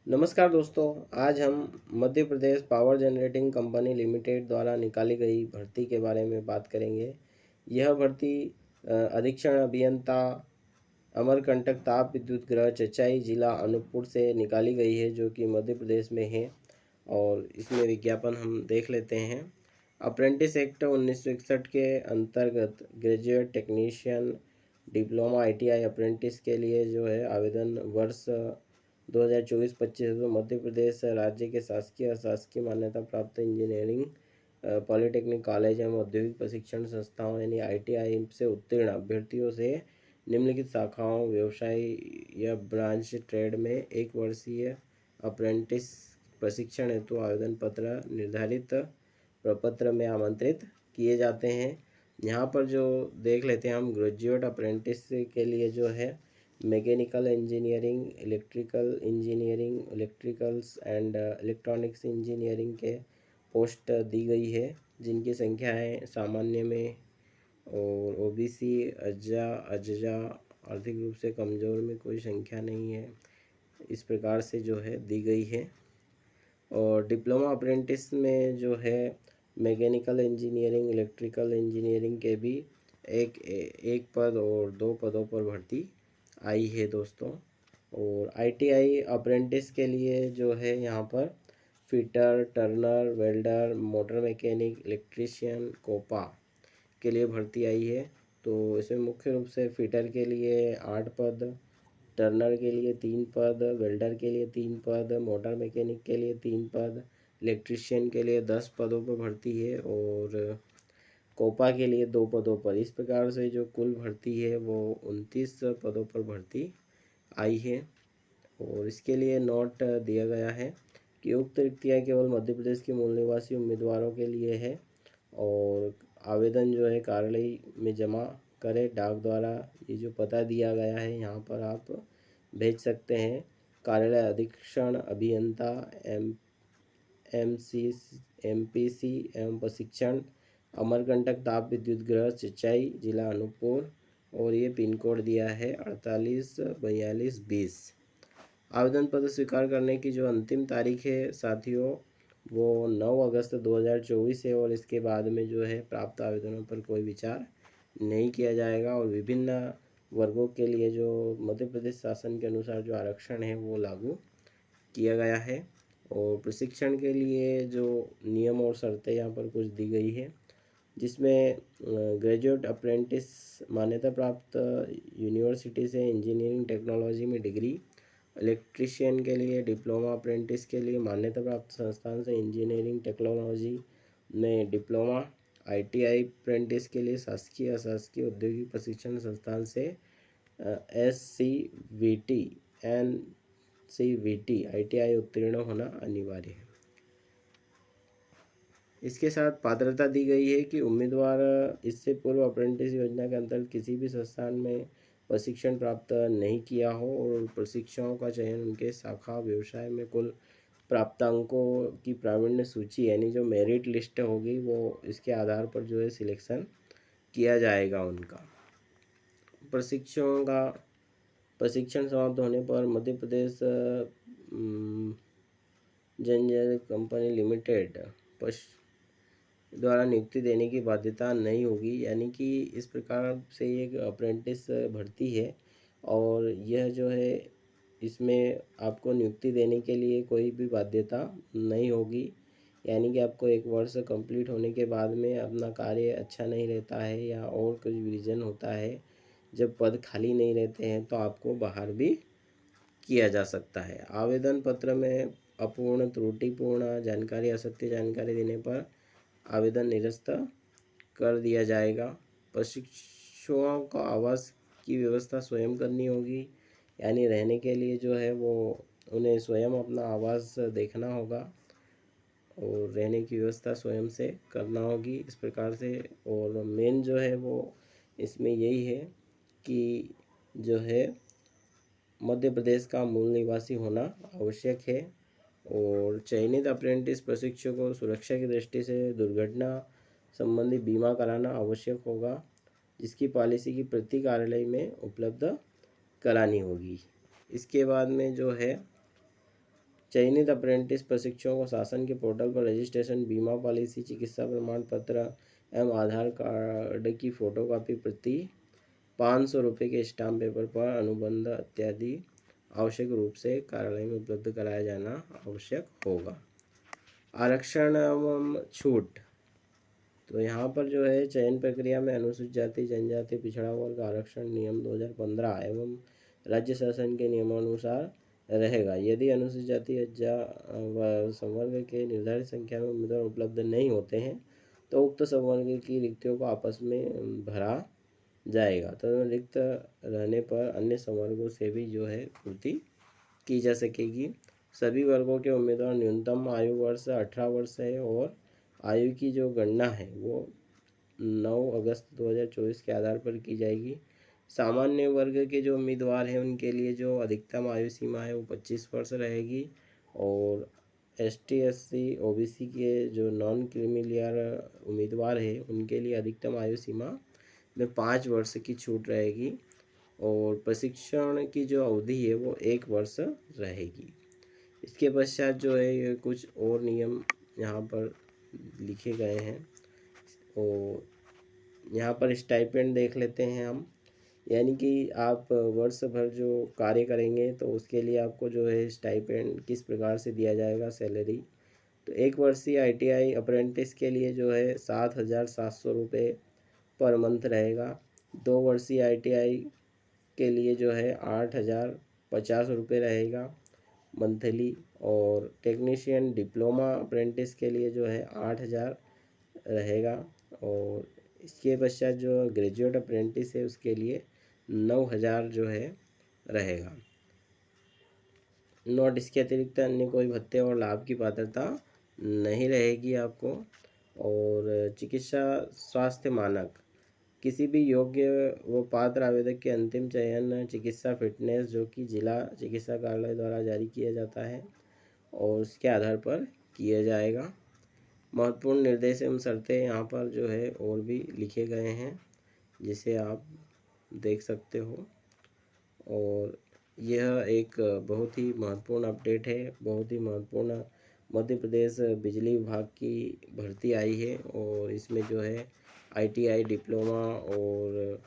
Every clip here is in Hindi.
नमस्कार दोस्तों। आज हम Madhya Pradesh power generating company limited द्वारा निकाली गई भर्ती के बारे में बात करेंगे। यह भर्ती अधीक्षण अभियंता अमरकंटक ताप विद्युत गृह चचाई जिला अनूपपुर से निकाली गई है, जो कि मध्य प्रदेश में है। और इसमें विज्ञापन हम देख लेते हैं। अप्रेंटिस एक्ट 1961 के अंतर्गत graduate technician diploma ITI apprentice के लिए जो है आवेदन वर्ष 2024-25 तो मध्य प्रदेश राज्य के शासकीय अशासकीय मान्यता प्राप्त इंजीनियरिंग पॉलिटेक्निक कॉलेज एवं औद्योगिक प्रशिक्षण संस्थाओं यानी ITI से उत्तीर्ण अभ्यर्थियों से निम्नलिखित शाखाओं व्यवसाय या ब्रांच ट्रेड में 1 वर्षीय अप्रेंटिस प्रशिक्षण हेतु आवेदन पत्र निर्धारित प्रपत्र में आमंत्रित किए जाते हैं। यहाँ पर जो देख लेते हैं हम, ग्रेजुएट अप्रेंटिस के लिए जो है mechanical engineering, electrical engineering, electricals and electronics engineering के पोस्ट दी गई है, जिनकी संख्या है सामान्य में और OBC, अजजा, आर्थिक रूप से कमज़ोर में कोई संख्या नहीं है। इस प्रकार से जो है दी गई है। और डिप्लोमा अप्रेंटिस में जो है मैकेनिकल इंजीनियरिंग, इलेक्ट्रिकल इंजीनियरिंग के भी एक पद और 2 पदों पर भर्ती आई है दोस्तों। और ITI अप्रेंटिस के लिए जो है यहाँ पर fitter, turner, welder, motor mechanic, electrician, COPA के लिए भर्ती आई है। तो इसमें मुख्य रूप से फिटर के लिए 8 पद, टर्नर के लिए 3 पद, वेल्डर के लिए 3 पद, मोटर मैकेनिक के लिए 3 पद, इलेक्ट्रीशियन के लिए 10 पदों पर भर्ती है और कोपा के लिए 2 पदों पर। इस प्रकार से जो कुल भर्ती है वो 29 पदों पर भर्ती आई है। और इसके लिए नोट दिया गया है कि उक्त रिक्तियाँ केवल मध्य प्रदेश के मूल निवासी उम्मीदवारों के लिए है और आवेदन जो है कार्यालय में जमा करें डाक द्वारा। ये जो पता दिया गया है यहाँ पर आप भेज सकते हैं। कार्यालय अधीक्षण अभियंता MPC एवं प्रशिक्षण अमरकंटक ताप विद्युत गृह सिंचाई जिला अनूपपुर, और ये पिन कोड दिया है 484220। आवेदन पत्र स्वीकार करने की जो अंतिम तारीख है साथियों, वो 9 अगस्त 2024 है और इसके बाद में जो है प्राप्त आवेदनों पर कोई विचार नहीं किया जाएगा। और विभिन्न वर्गों के लिए जो मध्य प्रदेश शासन के अनुसार जो आरक्षण है वो लागू किया गया है। और प्रशिक्षण के लिए जो नियम और शर्तें यहाँ पर कुछ दी गई है, जिसमें ग्रेजुएट अप्रेंटिस मान्यता प्राप्त यूनिवर्सिटी से इंजीनियरिंग टेक्नोलॉजी में डिग्री, इलेक्ट्रीशियन के लिए डिप्लोमा, अप्रेंटिस के लिए मान्यता प्राप्त संस्थान से इंजीनियरिंग टेक्नोलॉजी में डिप्लोमा, ITI अप्रेंटिस के लिए शासकीय अशासकीय औद्योगिक प्रशिक्षण संस्थान से SCVT NCVT ITI उत्तीर्ण होना अनिवार्य है। इसके साथ पात्रता दी गई है कि उम्मीदवार इससे पूर्व अप्रेंटिस योजना के अंतर्गत किसी भी संस्थान में प्रशिक्षण प्राप्त नहीं किया हो और प्रशिक्षकों का चयन उनके शाखा व्यवसाय में कुल प्राप्तांकों की प्रावीण्य सूची यानी जो मेरिट लिस्ट होगी वो इसके आधार पर जो है सिलेक्शन किया जाएगा उनका। प्रशिक्षण समाप्त होने पर मध्य प्रदेश जन कंपनी लिमिटेड द्वारा नियुक्ति देने की बाध्यता नहीं होगी। यानी कि इस प्रकार से एक अप्रेंटिस भर्ती है और यह जो है इसमें आपको नियुक्ति देने के लिए कोई भी बाध्यता नहीं होगी। यानी कि आपको 1 वर्ष कंप्लीट होने के बाद में अपना कार्य अच्छा नहीं रहता है या और कुछ रीज़न होता है, जब पद खाली नहीं रहते हैं तो आपको बाहर भी किया जा सकता है। आवेदन पत्र में अपूर्ण, त्रुटिपूर्ण जानकारी, असत्य जानकारी देने पर आवेदन निरस्त कर दिया जाएगा। प्रशिक्षुओं को आवास की व्यवस्था स्वयं करनी होगी, यानी रहने के लिए जो है वो उन्हें स्वयं अपना आवास देखना होगा और रहने की व्यवस्था स्वयं से करना होगी इस प्रकार से। और मेन जो है वो इसमें यही है कि जो है मध्य प्रदेश का मूल निवासी होना आवश्यक है। और चयनित अप्रेंटिस प्रशिक्षु को सुरक्षा की दृष्टि से दुर्घटना संबंधी बीमा कराना आवश्यक होगा, जिसकी पॉलिसी की प्रति कार्यालय में उपलब्ध करानी होगी। इसके बाद में जो है चयनित अप्रेंटिस प्रशिक्षुओं को शासन के पोर्टल पर रजिस्ट्रेशन, बीमा पॉलिसी, चिकित्सा प्रमाण पत्र एवं आधार कार्ड की फोटोकॉपी प्रति 500 रुपये के स्टाम्प पेपर पर अनुबंध इत्यादि आवश्यक रूप से कार्यालय में उपलब्ध कराया जाना आवश्यक होगा। आरक्षण एवं छूट, तो यहाँ पर जो है चयन प्रक्रिया में अनुसूचित जाति, जनजाति, पिछड़ा वर्ग आरक्षण नियम 2015 एवं राज्य शासन के नियमानुसार रहेगा। यदि अनुसूचित जाति व संवर्ग के निर्धारित संख्या में उम्मीदवार उपलब्ध नहीं होते हैं तो उक्त संवर्ग की रिक्तियों को आपस में भरा जाएगा। तो रिक्त रहने पर अन्य संवर्गों से भी जो है पूर्ति की जा सकेगी। सभी वर्गों के उम्मीदवार न्यूनतम आयु वर्ष 18 वर्ष है और आयु की जो गणना है वो 9 अगस्त 2024 के आधार पर की जाएगी। सामान्य वर्ग के जो उम्मीदवार हैं उनके लिए जो अधिकतम आयु सीमा है वो 25 वर्ष रहेगी और ST SC OBC के जो नॉन क्रीमीलेयर उम्मीदवार हैं उनके लिए अधिकतम आयु सीमा में 5 वर्ष की छूट रहेगी और प्रशिक्षण की जो अवधि है वो 1 वर्ष रहेगी। इसके पश्चात जो है ये कुछ और नियम यहाँ पर लिखे गए हैं और यहाँ पर स्टाइपेंड देख लेते हैं हम, यानी कि आप वर्ष भर जो कार्य करेंगे तो उसके लिए आपको जो है स्टाइपेंड किस प्रकार से दिया जाएगा, सैलरी। तो 1 वर्षीय ITI अप्रेंटिस के लिए जो है 7,700 रुपये पर मंथ रहेगा। 2 वर्षीय ITI के लिए जो है 8,050 रुपये रहेगा मंथली और टेक्नीशियन डिप्लोमा अप्रेंटिस के लिए जो है 8,000 रहेगा और इसके पश्चात जो ग्रेजुएट अप्रेंटिस है उसके लिए 9,000 जो है रहेगा। नोट, इसके अतिरिक्त अन्य कोई भत्ते और लाभ की पात्रता नहीं रहेगी आपको। और चिकित्सा स्वास्थ्य मानक, किसी भी योग्य व पात्र आवेदक के अंतिम चयन चिकित्सा फिटनेस जो कि जिला चिकित्सा कार्यालय द्वारा जारी किया जाता है और उसके आधार पर किया जाएगा। महत्वपूर्ण निर्देश एवं शर्तें यहाँ पर जो है और भी लिखे गए हैं जिसे आप देख सकते हो। और यह एक बहुत ही महत्वपूर्ण अपडेट है, बहुत ही महत्वपूर्ण मध्य प्रदेश बिजली विभाग की भर्ती आई है और इसमें जो है ITI डिप्लोमा और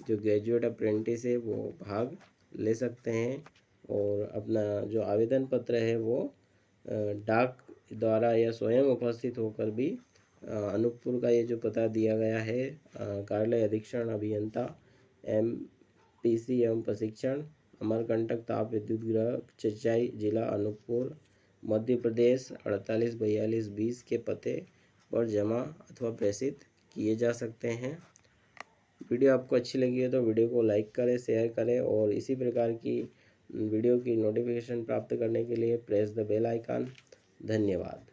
जो ग्रेजुएट अप्रेंटिस है वो भाग ले सकते हैं और अपना जो आवेदन पत्र है वो डाक द्वारा या स्वयं उपस्थित होकर भी अनूपपुर का ये जो पता दिया गया है कार्यालय अधीक्षण अभियंता MPC एवं प्रशिक्षण अमरकंटक ताप विद्युत गृह सिंचाई जिला अनूपपुर मध्य प्रदेश 484220 के पते पर जमा अथवा प्रेषित किए जा सकते हैं। वीडियो आपको अच्छी लगी है तो वीडियो को लाइक करें, शेयर करें और इसी प्रकार की वीडियो की नोटिफिकेशन प्राप्त करने के लिए प्रेस द बेल आइकन। धन्यवाद।